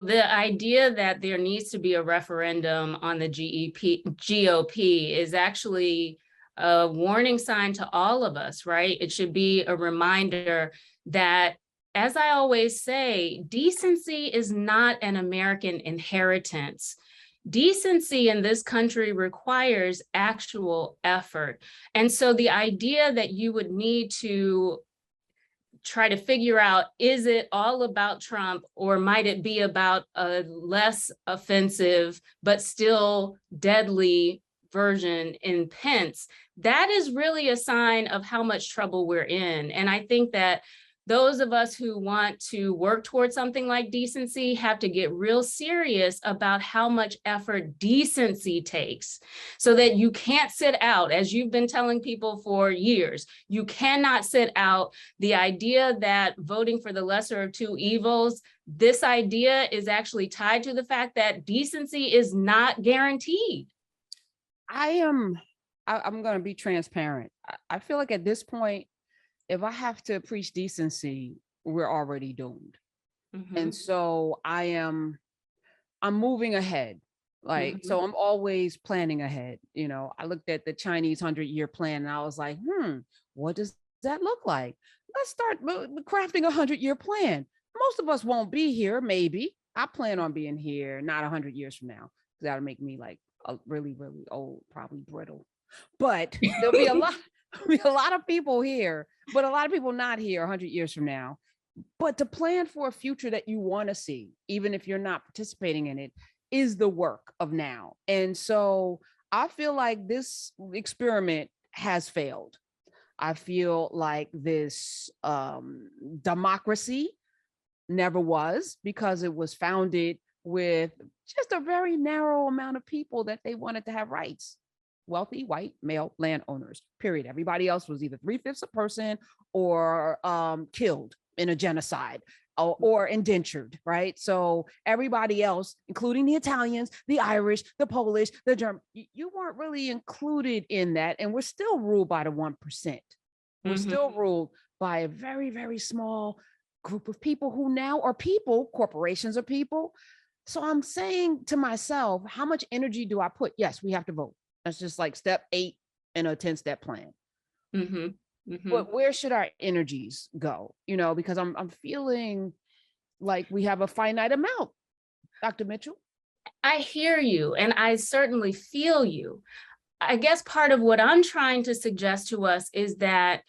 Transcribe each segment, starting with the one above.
the idea that there needs to be a referendum on the GOP is actually a warning sign to all of us, right? It should be a reminder that, as I always say, decency is not an American inheritance. Decency in this country requires actual effort. And so the idea that you would need to try to figure out, is it all about Trump, or might it be about a less offensive but still deadly version in Pence? That is really a sign of how much trouble we're in. And I think that those of us who want to work towards something like decency have to get real serious about how much effort decency takes, so that you can't sit out, as you've been telling people for years, you cannot sit out the idea that voting for the lesser of two evils, this idea is actually tied to the fact that decency is not guaranteed. I'm going to be transparent. I feel like at this point, if I have to preach decency, we're already doomed. Mm-hmm. And so I'm moving ahead. Like, mm-hmm. So I'm always planning ahead. You know, I looked at the Chinese 100-year plan and I was like, what does that look like? Let's start crafting a 100-year plan. Most of us won't be here. Maybe I plan on being here, not 100 years from now. That'll make me like really, really old, probably brittle, but there'll be a lot of people here, but a lot of people not here 100 years from now. But to plan for a future that you want to see, even if you're not participating in it, is the work of now. And so I feel like this experiment has failed. I feel like this democracy never was, because it was founded with just a very narrow amount of people that they wanted to have rights. Wealthy white male landowners, period. Everybody else was either 3/5 a person or killed in a genocide or indentured, right? So everybody else, including the Italians, the Irish, the Polish, the German, you weren't really included in that. And we're still ruled by the 1%. We're still ruled by a very, very small group of people who now are people. Corporations are people. So I'm saying to myself, how much energy do I put? Yes, we have to vote. That's just like step 8 in a 10-step plan. But where should our energies go? You know, because I'm feeling like we have a finite amount. Dr. Mitchell? I hear you, and I certainly feel you. I guess part of what I'm trying to suggest to us is that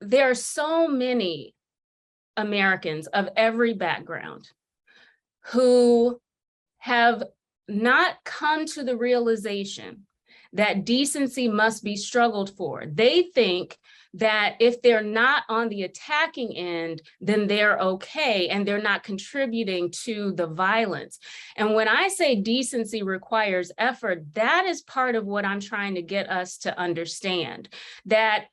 there are so many Americans of every background who have not come to the realization that decency must be struggled for. They think that if they're not on the attacking end, then they're okay and they're not contributing to the violence. And when I say decency requires effort, that is part of what I'm trying to get us to understand. That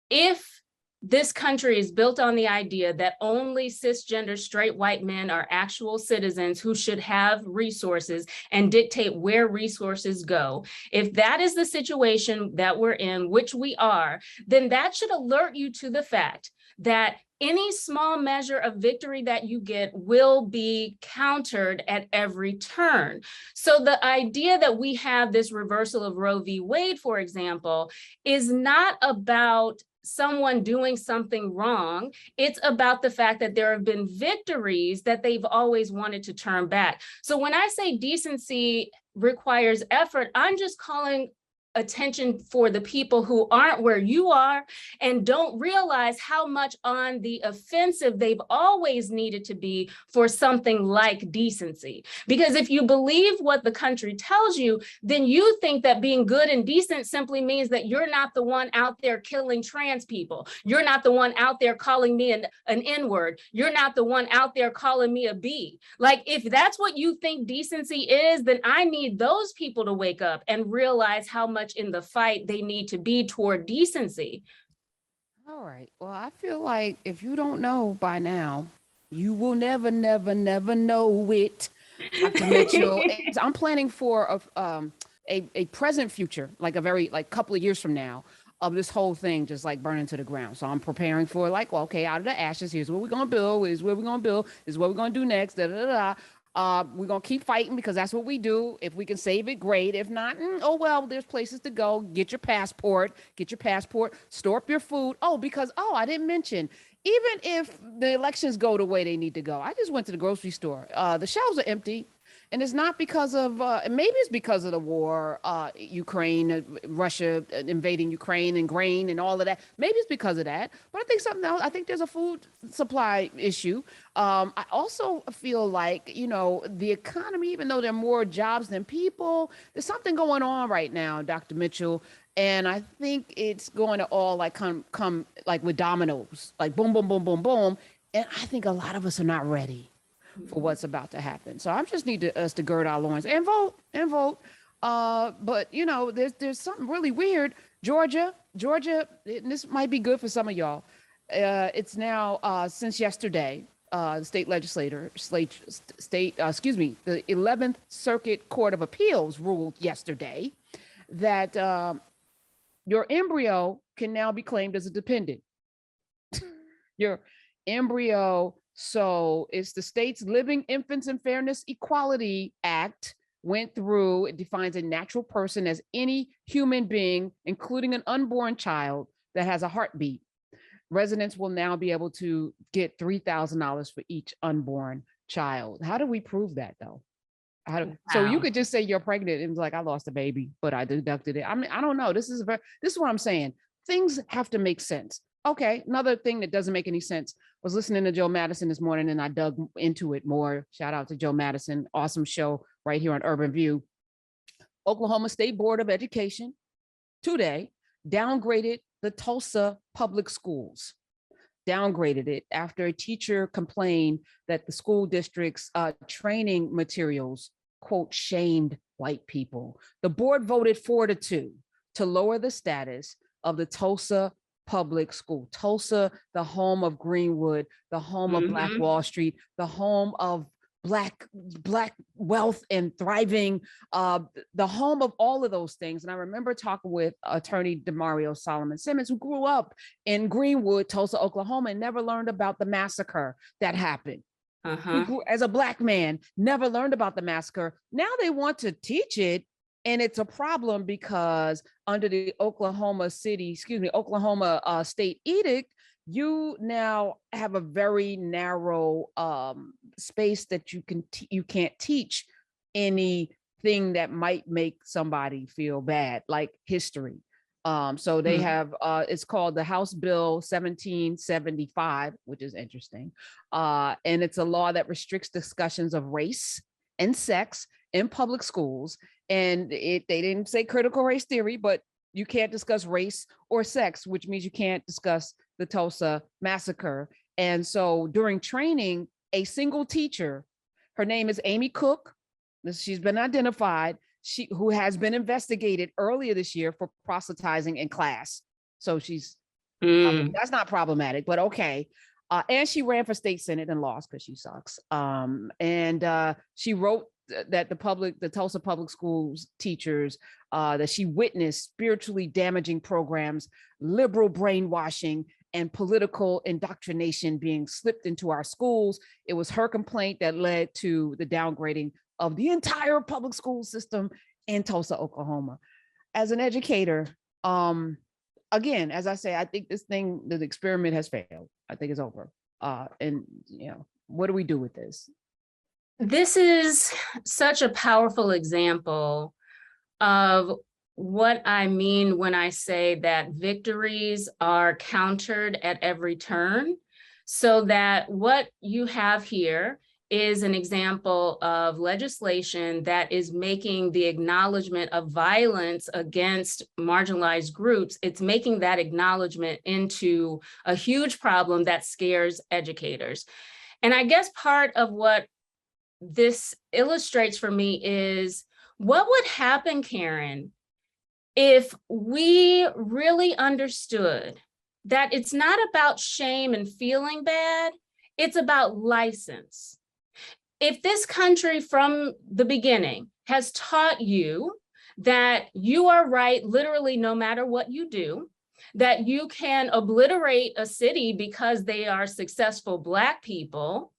if this country is built on the idea that only cisgender straight white men are actual citizens who should have resources and dictate where resources go. If that is the situation that we're in, which we are, then that should alert you to the fact that any small measure of victory that you get will be countered at every turn. So the idea that we have this reversal of Roe v. Wade, for example, is not about someone doing something wrong. It's about the fact that there have been victories that they've always wanted to turn back. So when I say decency requires effort, I'm just calling attention for the people who aren't where you are and don't realize how much on the offensive they've always needed to be for something like decency. Because if you believe what the country tells you, then you think that being good and decent simply means that you're not the one out there killing trans people. You're not the one out there calling me an N-word. You're not the one out there calling me a B. Like, if that's what you think decency is, then I need those people to wake up and realize how much in the fight they need to be toward decency. All right. Well, I feel like if you don't know by now, you will never know it. Dr. Mitchell, I'm planning for a present future, like a very couple of years from now, of this whole thing just like burning to the ground. So I'm preparing for like, well, okay, out of the ashes, here's what we're gonna build, is where we're gonna build, is what we're gonna do next. Da, da, da, da. We're gonna keep fighting because that's what we do. If we can save it, great. If not, oh well, there's places to go. Get your passport, store up your food. Oh, because I didn't mention, even if the elections go the way they need to go, I just went to the grocery store. The shelves are empty. And it's not because of, maybe it's because of the war, Ukraine, Russia invading Ukraine and grain and all of that. Maybe it's because of that. But I think something else, I think there's a food supply issue. I also feel like, the economy, even though there are more jobs than people, there's something going on right now, Dr. Mitchell. And I think it's going to all like come like with dominoes, like boom, boom, boom, boom, boom. And I think a lot of us are not ready for what's about to happen. So I just need us to gird our loins and vote. But there's something really weird. Georgia, and this might be good for some of y'all. It's now since yesterday, the state legislator, the 11th Circuit Court of Appeals ruled yesterday that your embryo can now be claimed as a dependent. Your embryo. So it's the state's Living Infants and Fairness Equality Act went through. It defines a natural person as any human being, including an unborn child that has a heartbeat. Residents will now be able to get $3,000 for each unborn child. How do we prove that though? So you could just say you're pregnant and be like, I lost a baby, but I deducted it. I mean, I don't know. This is what I'm saying. Things have to make sense. Okay, another thing that doesn't make any sense was listening to Joe Madison this morning, and I dug into it more. Shout out to Joe Madison. Awesome show right here on Urban View. Oklahoma State Board of Education today downgraded the Tulsa public schools. Downgraded it after a teacher complained that the school district's training materials, quote, shamed white people. The board voted 4-2 to lower the status of the Tulsa public school. Tulsa, the home of Greenwood, the home of Black Wall Street, the home of Black wealth and thriving, the home of all of those things. And I remember talking with attorney Demario Solomon Simmons, who grew up in Greenwood, Tulsa, Oklahoma, and never learned about the massacre that happened. He grew, as a Black man, never learned about the massacre. Now they want to teach it. And it's a problem because under the Oklahoma State edict, you now have a very narrow space that you can't teach anything that might make somebody feel bad, like history. So they have, it's called the House Bill 1775, which is interesting. And it's a law that restricts discussions of race and sex in public schools. And they didn't say critical race theory, but you can't discuss race or sex, which means you can't discuss the Tulsa massacre. And so during training, a single teacher, her name is Amy Cook, she's been identified, who has been investigated earlier this year for proselytizing in class. So she's, that's not problematic, but okay. And she ran for state senate and lost because she sucks. And she wrote that the Tulsa public schools teachers, that she witnessed spiritually damaging programs, liberal brainwashing, and political indoctrination being slipped into our schools. It was her complaint that led to the downgrading of the entire public school system in Tulsa, Oklahoma. As an educator, again, as I say, I think the experiment has failed. I think it's over. And what do we do with this? This is such a powerful example of what I mean when I say that victories are countered at every turn, so that what you have here is an example of legislation that is making the acknowledgement of violence against marginalized groups. It's making that acknowledgement into a huge problem that scares educators. And I guess part of what this illustrates for me is what would happen, Karen, if we really understood that it's not about shame and feeling bad, it's about license. If this country from the beginning has taught you that you are right, literally no matter what you do, that you can obliterate a city because they are successful Black people,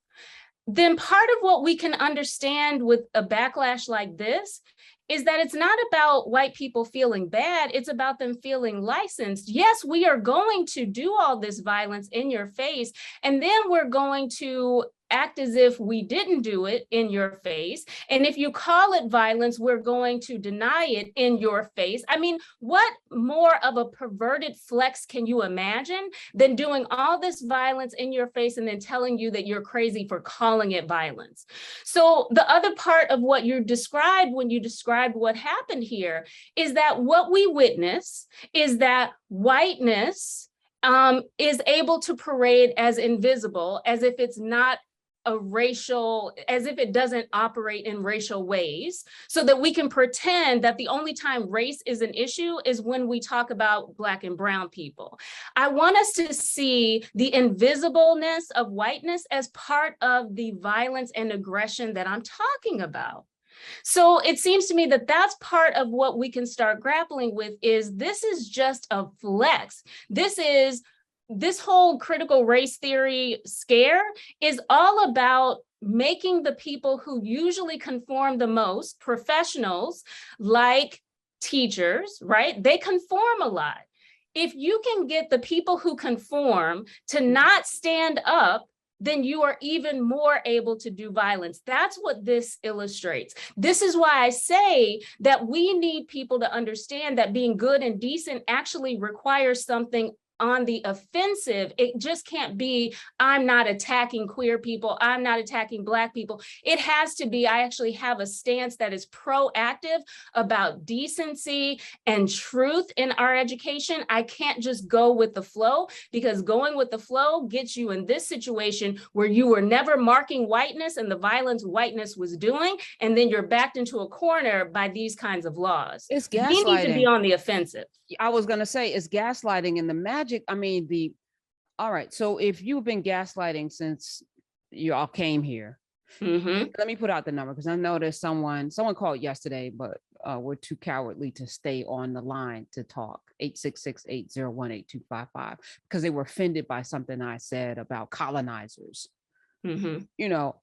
then part of what we can understand with a backlash like this is that it's not about white people feeling bad, it's about them feeling licensed. Yes, we are going to do all this violence in your face, and then we're going to act as if we didn't do it in your face. And if you call it violence, we're going to deny it in your face. I mean, what more of a perverted flex can you imagine than doing all this violence in your face and then telling you that you're crazy for calling it violence? So the other part of what you described when you described what happened here is that what we witness is that whiteness is able to parade as invisible, as if it's not a racial, as if it doesn't operate in racial ways, so that we can pretend that the only time race is an issue is when we talk about Black and brown people. I want us to see the invisibleness of whiteness as part of the violence and aggression that I'm talking about. So it seems to me that that's part of what we can start grappling with. Is this is just a flex. This whole critical race theory scare is all about making the people who usually conform the most, professionals like teachers, right? They conform a lot. If you can get the people who conform to not stand up, then you are even more able to do violence. That's what this illustrates. This is why I say that we need people to understand that being good and decent actually requires something on the offensive. It just can't be, I'm not attacking queer people, I'm not attacking Black people. It has to be, I actually have a stance that is proactive about decency and truth in our education. I can't just go with the flow, because going with the flow gets you in this situation where you were never marking whiteness and the violence whiteness was doing, and then you're backed into a corner by these kinds of laws. It's gaslighting. We need to be on the offensive. I was going to say it's gaslighting, and the magic. I mean, all right. So if you've been gaslighting since you all came here, let me put out the number, because I know there's someone called yesterday, but we're too cowardly to stay on the line to talk. 866-801-8255, because they were offended by something I said about colonizers. You know,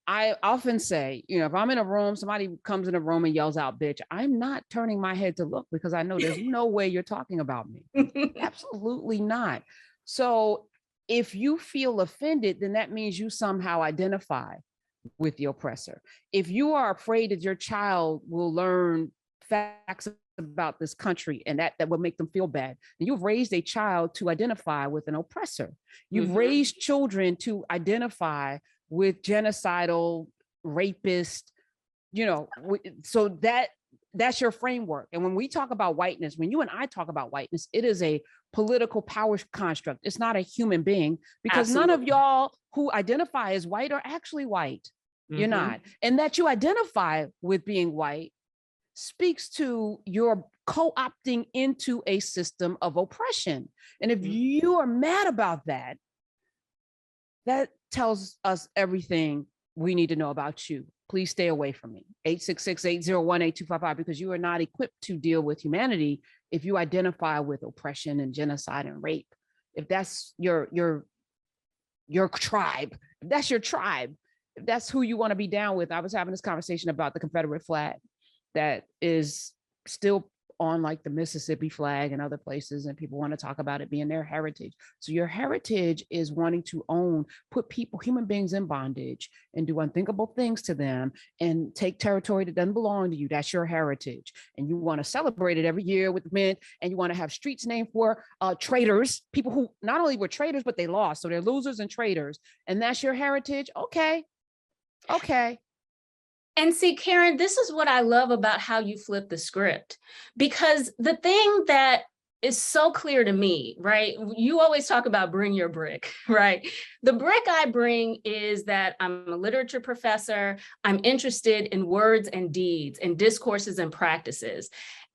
I often say, if I'm in a room, somebody comes in a room and yells out, bitch, I'm not turning my head to look, because I know there's no way you're talking about me. Absolutely not. So if you feel offended, then that means you somehow identify with the oppressor. If you are afraid that your child will learn facts about this country and that will make them feel bad, then you've raised a child to identify with an oppressor. You've raised children to identify with genocidal rapist, so that's your framework. And when we talk about whiteness, when you and I talk about whiteness, it is a political power construct. It's not a human being, because none of y'all who identify as white are actually white. You're not. And that you identify with being white speaks to your co-opting into a system of oppression. And if you are mad about that, that tells us everything we need to know about you. Please stay away from me. 866-801-8255, because you are not equipped to deal with humanity if you identify with oppression and genocide and rape. If that's your tribe, if that's your tribe, if that's who you want to be down with. I was having this conversation about the Confederate flag that is still on like the Mississippi flag and other places, and people want to talk about it being their heritage. So your heritage is wanting to put people, human beings in bondage and do unthinkable things to them and take territory that doesn't belong to you. That's your heritage. And you want to celebrate it every year with men, and you want to have streets named for traitors, people who not only were traitors, but they lost. So they're losers and traitors. And that's your heritage. Okay. And see, Karen, this is what I love about how you flip the script, because the thing that is so clear to me, right? You always talk about bring your brick, right? The brick I bring is that I'm a literature professor. I'm interested in words and deeds and discourses and practices.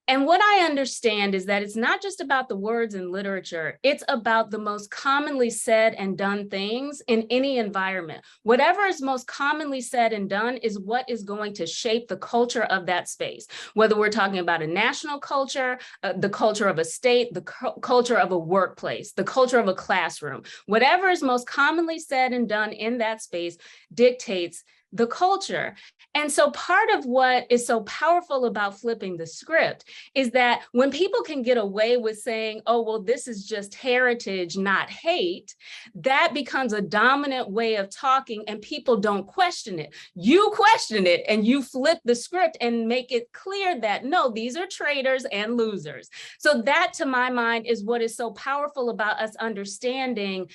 And what I understand is that it's not just about the words in literature, it's about the most commonly said and done things in any environment. Whatever is most commonly said and done is what is going to shape the culture of that space. Whether we're talking about a national culture, the culture of a state, the culture of a workplace, the culture of a classroom, whatever is most commonly said and done in that space dictates the culture. And so part of what is so powerful about flipping the script is that when people can get away with saying, oh, well, this is just heritage, not hate, that becomes a dominant way of talking and people don't question it. You question it and you flip the script and make it clear that, no, these are traitors and losers. So that, to my mind, is what is so powerful about us understanding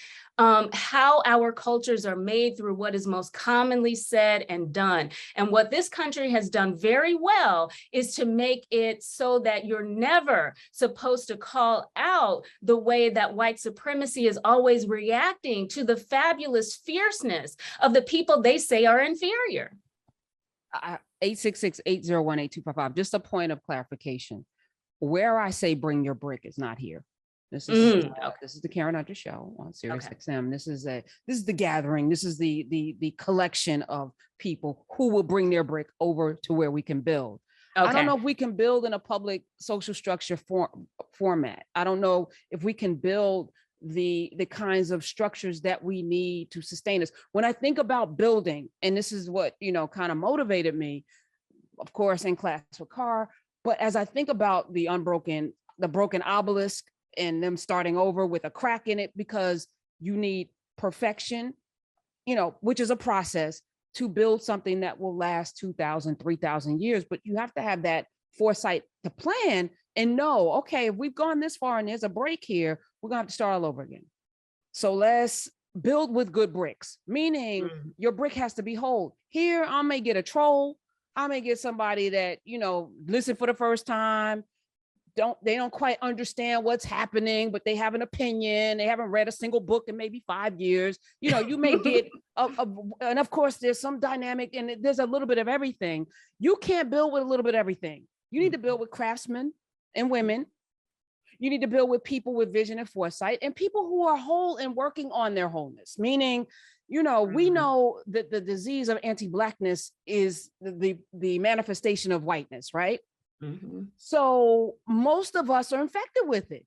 how our cultures are made through what is most commonly said and done. And what this country has done very well is to make it so that you're never supposed to call out the way that white supremacy is always reacting to the fabulous fierceness of the people they say are inferior. 866-801-8255. Just a point of clarification. Where I say bring your brick is not here. This is this is the Karen Hunter Show on Sirius XM. This is the gathering. This is the collection of people who will bring their brick over to where we can build. I don't know if we can build in a public social structure format. I don't know if we can build the kinds of structures that we need to sustain us. When I think about building, and this is what kind of motivated me, of course, in class with Carr. But as I think about the broken obelisk, and them starting over with a crack in it, because you need perfection, which is a process to build something that will last 2,000, 3,000 years. But you have to have that foresight to plan and know, okay, if we've gone this far and there's a break here, we're gonna have to start all over again. So let's build with good bricks, meaning your brick has to be whole. Here, I may get a troll. I may get somebody that, listen for the first time. They don't quite understand what's happening, but they have an opinion. They haven't read a single book in maybe 5 years. You may get, and of course there's some dynamic and there's a little bit of everything. You can't build with a little bit of everything. You need to build with craftsmen and women. You need to build with people with vision and foresight and people who are whole and working on their wholeness. Meaning, we know that the disease of anti-Blackness is the manifestation of whiteness, right? So most of us are infected with it.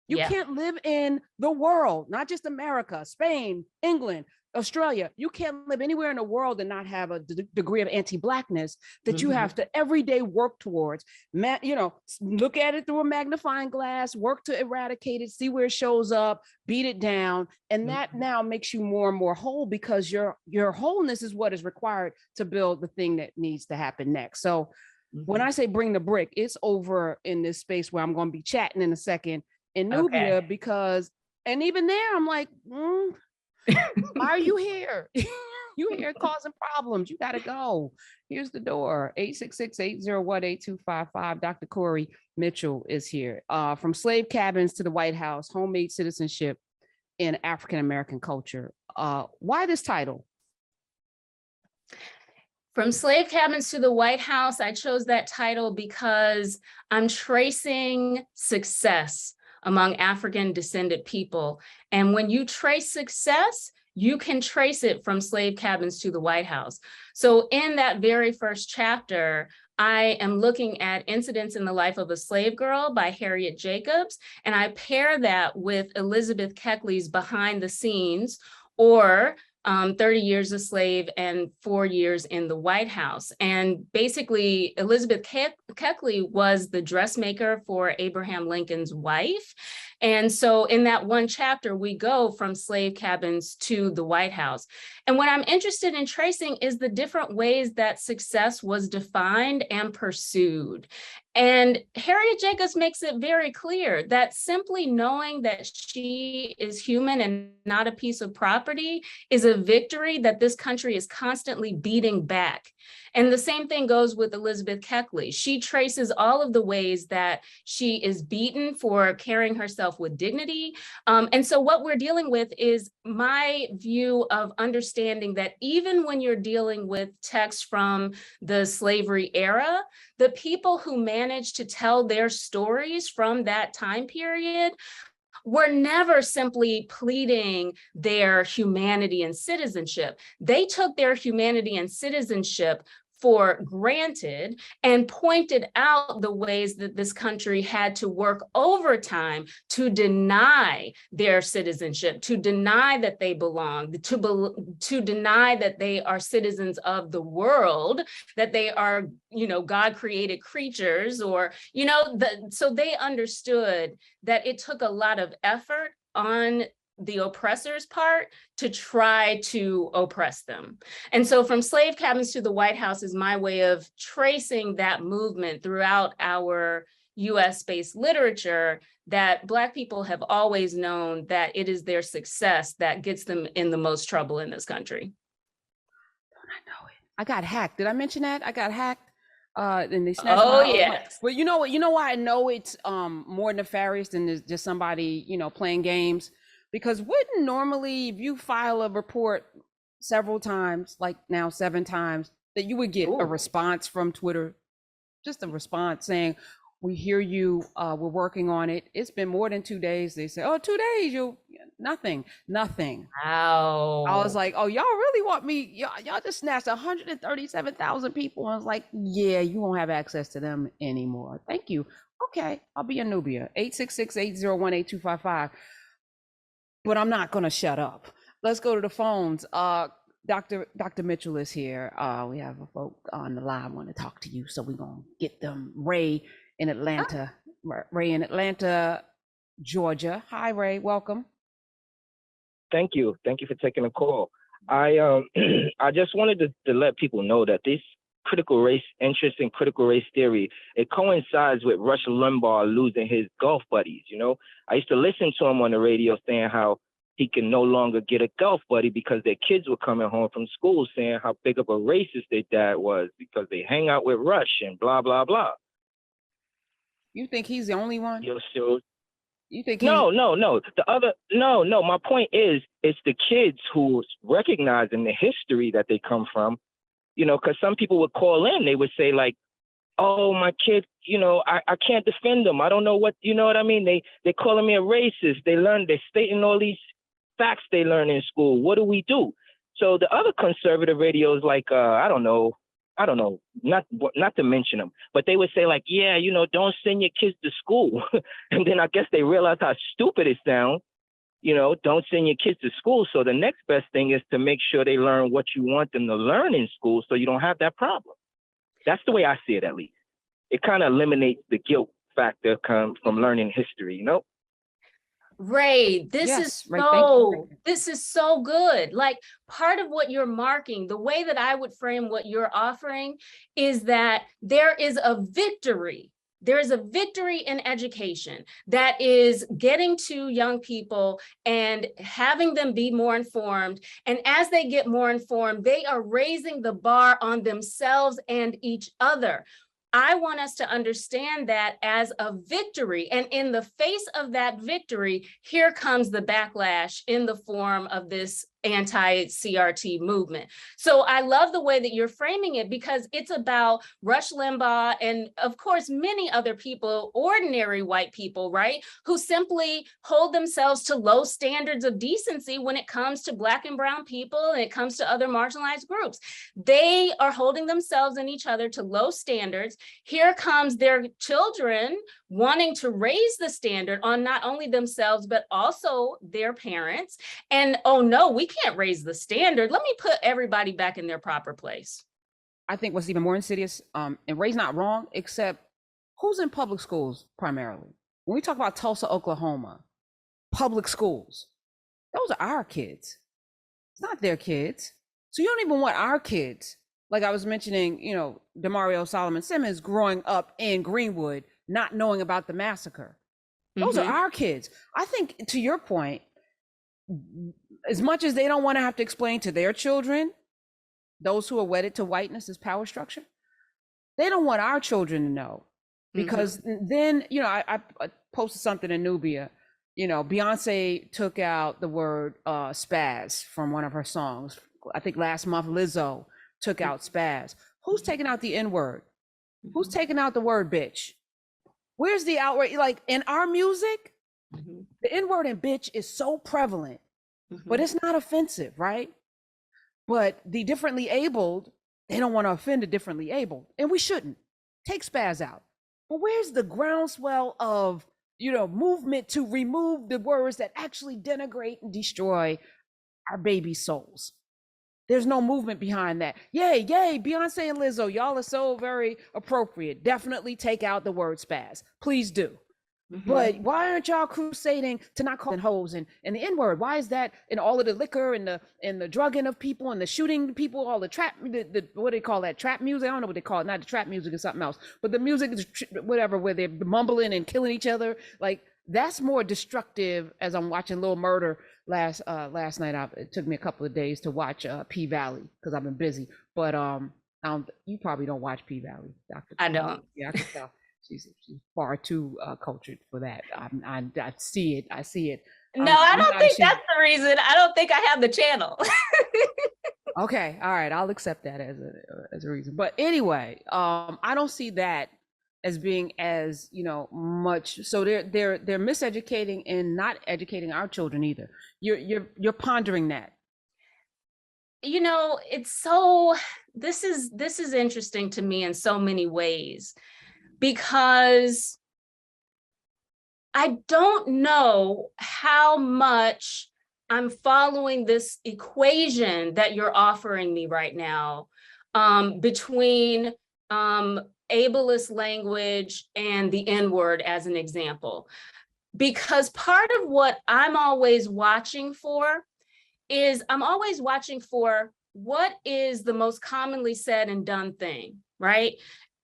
You can't live in the world, not just America, Spain, England, Australia. You can't live anywhere in the world and not have a degree of anti-Blackness that you have to every day work towards. Look at it through a magnifying glass, work to eradicate it, see where it shows up, beat it down. And that now makes you more and more whole, because your wholeness is what is required to build the thing that needs to happen next. So when I say bring the brick, it's over in this space where I'm going to be chatting in a second in Nubia, because, and even there, I'm like, why are you here? You here causing problems. You got to go. Here's the door. 866-801-8255. Dr. Koritha Mitchell is here. From slave cabins to the White House, homemade citizenship in African-American culture. Why this title? From slave cabins to the White House, I chose that title because I'm tracing success among African descended people. And when you trace success, you can trace it from slave cabins to the White House. So in that very first chapter, I am looking at Incidents in the Life of a Slave Girl by Harriet Jacobs, and I pair that with Elizabeth Keckley's Behind the Scenes, or 30 Years a Slave and 4 Years in the White House. And basically, Elizabeth Keckley was the dressmaker for Abraham Lincoln's wife. And so in that one chapter, we go from slave cabins to the White House. And what I'm interested in tracing is the different ways that success was defined and pursued. And Harriet Jacobs makes it very clear that simply knowing that she is human and not a piece of property is a victory that this country is constantly beating back. And the same thing goes with Elizabeth Keckley. She traces all of the ways that she is beaten for carrying herself yourself with dignity. And so what we're dealing with is my view of understanding that even when you're dealing with texts from the slavery era, the people who managed to tell their stories from that time period were never simply pleading their humanity and citizenship. They took their humanity and citizenship for granted and pointed out the ways that this country had to work overtime to deny their citizenship, to deny that they belong, to deny that they are citizens of the world, that they are, God created creatures, or, so they understood that it took a lot of effort on the oppressor's part to try to oppress them. And so from slave cabins to the White House is my way of tracing that movement throughout our US-based literature, that Black people have always known that it is their success that gets them in the most trouble in this country. I know it. I got hacked. Did I mention that? I got hacked. And they snatched yes. But you know what? You know why I know it's more nefarious than just somebody, playing games? Because wouldn't normally, if you file a report several times, like now 7 times, that you would get a response from Twitter, just a response saying, we hear you, we're working on it. It's been more than 2 days. They say, 2 days, nothing. Wow. I was like, oh, y'all really want me? Y'all just snatched 137,000 people. I was like, yeah, you won't have access to them anymore. Thank you. Okay, I'll be a Nubia. 866-801-8255. But I'm not going to shut up. Let's go to the phones. Dr. Mitchell is here. We have a folk on the line want to talk to you, so we're going to get them. Ray in Atlanta. Ray in Atlanta, Georgia. Hi, Ray. Welcome. Thank you. Thank you for taking the call. I just wanted to let people know that this critical race interest in critical race theory, it coincides with Rush Limbaugh losing his golf buddies. I used to listen to him on the radio saying how he can no longer get a golf buddy because their kids were coming home from school saying how big of a racist their dad was because they hang out with Rush and blah, blah, blah. You think he's the only one? You think no. My point is, it's the kids who's recognizing the history that they come from, because some people would call in, they would say like, oh, my kid, I can't defend them. I don't know what, you know what I mean? They're calling me a racist. They're stating all these facts they learn in school. What do we do? So the other conservative radios, like, I don't know, not to mention them, but they would say like, yeah, don't send your kids to school. And then I guess they realized how stupid it sounds. Don't send your kids to school. So the next best thing is to make sure they learn what you want them to learn in school so you don't have that problem. That's the way I see it, at least. It kind of eliminates the guilt factor come from learning history, Ray, this is so good. Like, part of what you're marking, the way that I would frame what you're offering is that there is a victory. There is a victory in education that is getting to young people and having them be more informed. And as they get more informed, they are raising the bar on themselves and each other. I want us to understand that as a victory. And in the face of that victory, here comes the backlash in the form of this anti-CRT movement. So I love the way that you're framing it, because it's about Rush Limbaugh and, of course, many other people, ordinary white people, right, who simply hold themselves to low standards of decency when it comes to Black and brown people and it comes to other marginalized groups. They are holding themselves and each other to low standards. Here comes their children wanting to raise the standard on not only themselves, but also their parents. And, oh no, we can't raise the standard. Let me put everybody back in their proper place. I think what's even more insidious, and Ray's not wrong, except who's in public schools primarily? When we talk about Tulsa, Oklahoma, public schools, those are our kids. It's not their kids. So you don't even want our kids. Like I was mentioning, Demario Solomon Simmons growing up in Greenwood, not knowing about the massacre. Those are our kids. I think, to your point, as much as they don't want to have to explain to their children, those who are wedded to whiteness as power structure, they don't want our children to know. Because then, I posted something in Nubia. you know, Beyonce took out the word spaz from one of her songs. I think last month Lizzo took out spaz. Who's taking out the N-word? Who's taking out the word bitch? Where's the outrage? Like in our music, the N-word and bitch is so prevalent, but it's not offensive, right? But the differently abled, they don't want to offend the differently abled, and we shouldn't. Take spaz out. But where's the groundswell of, you know, movement to remove the words that actually denigrate and destroy our baby souls? There's no movement behind that. Yay, yay, Beyonce and Lizzo, y'all are so very appropriate. Definitely take out the word spaz. Please do. But why aren't y'all crusading to not call hoes and the N-word? Why is that in all of the liquor and the drugging of people and the shooting people, all the trap, the what do they call that? Trap music? I don't know what they call it. Not the trap music, it's something else. But the music is whatever, where they're mumbling and killing each other. Like that's more destructive. As I'm watching Little Murder last night, it took me a couple of days to watch P-Valley because I've been busy. But you probably don't watch P-Valley, Dr. I don't. Yeah, I can tell. She's far too cultured for that. I see it. I see it. No, I don't think that's the reason. I don't think I have the channel. Okay, all right, I'll accept that as a reason. But anyway, I don't see that as being as, you know, much. So they're miseducating and not educating our children either. You're pondering that. You know, it's so. This is interesting to me in so many ways. Because I don't know how much I'm following this equation that you're offering me right now between ableist language and the N-word as an example. Because part of what I'm always watching for is what is the most commonly said and done thing, right?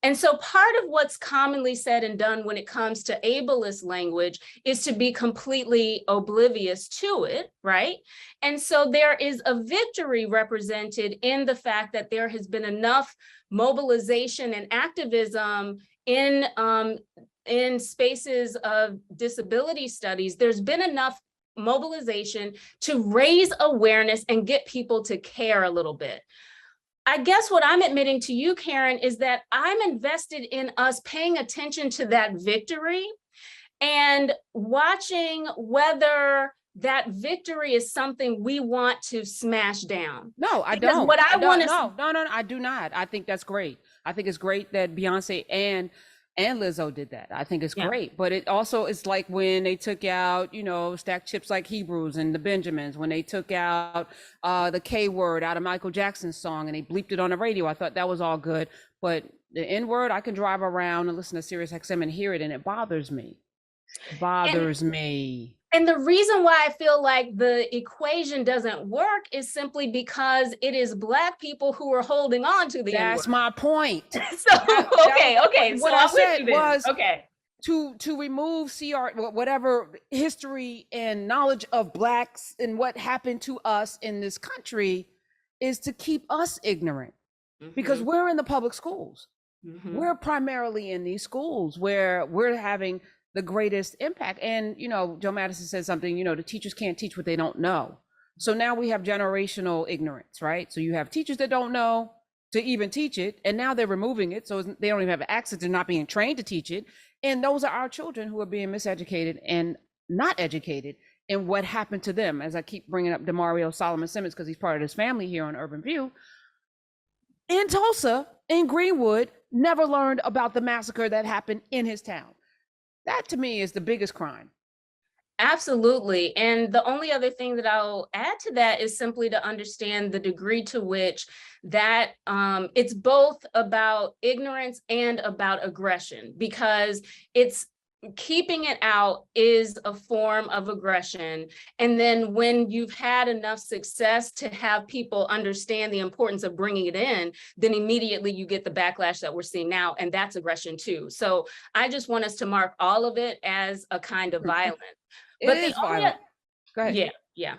And so part of what's commonly said and done when it comes to ableist language is to be completely oblivious to it, right? And so there is a victory represented in the fact that there has been enough mobilization and activism in spaces of disability studies. There's been enough mobilization to raise awareness and get people to care a little bit. I guess what I'm admitting to you, Karen, is that I'm invested in us paying attention to that victory and watching whether that victory is something we want to smash down. No, I because don't. What I want to no, I do not. I think that's great. I think it's great that Beyonce and Lizzo did that. I think it's great, but it also is like when they took out, you know, stacked chips like Hebrews and the Benjamins, when they took out the K word out of Michael Jackson's song and they bleeped it on the radio. I thought that was all good, but the N word, I can drive around and listen to Sirius XM and hear it, and it bothers me. It bothers me. And the reason why I feel like the equation doesn't work is simply because it is Black people who are holding on to the N-word. That's my point. So, okay. What I said was okay. To remove whatever history and knowledge of Blacks and what happened to us in this country is to keep us ignorant, because we're in the public schools. We're primarily in these schools where we're having the greatest impact. And, you know, Joe Madison said something, you know, the teachers can't teach what they don't know. So now we have generational ignorance, right? So you have teachers that don't know to even teach it, and now they're removing it. So they don't even have access to not being trained to teach it. And those are our children who are being miseducated and not educated in what happened to them. As I keep bringing up Demario Solomon Simmons, because he's part of this family here on Urban View. In Tulsa, in Greenwood, never learned about the massacre that happened in his town. That to me is the biggest crime. Absolutely. And the only other thing that I'll add to that is simply to understand the degree to which that it's both about ignorance and about aggression, because it's keeping it out is a form of aggression. And then when you've had enough success to have people understand the importance of bringing it in, then immediately you get the backlash that we're seeing now. And that's aggression too. So I just want us to mark all of it as a kind of violence. It is violent. Go ahead. Yeah.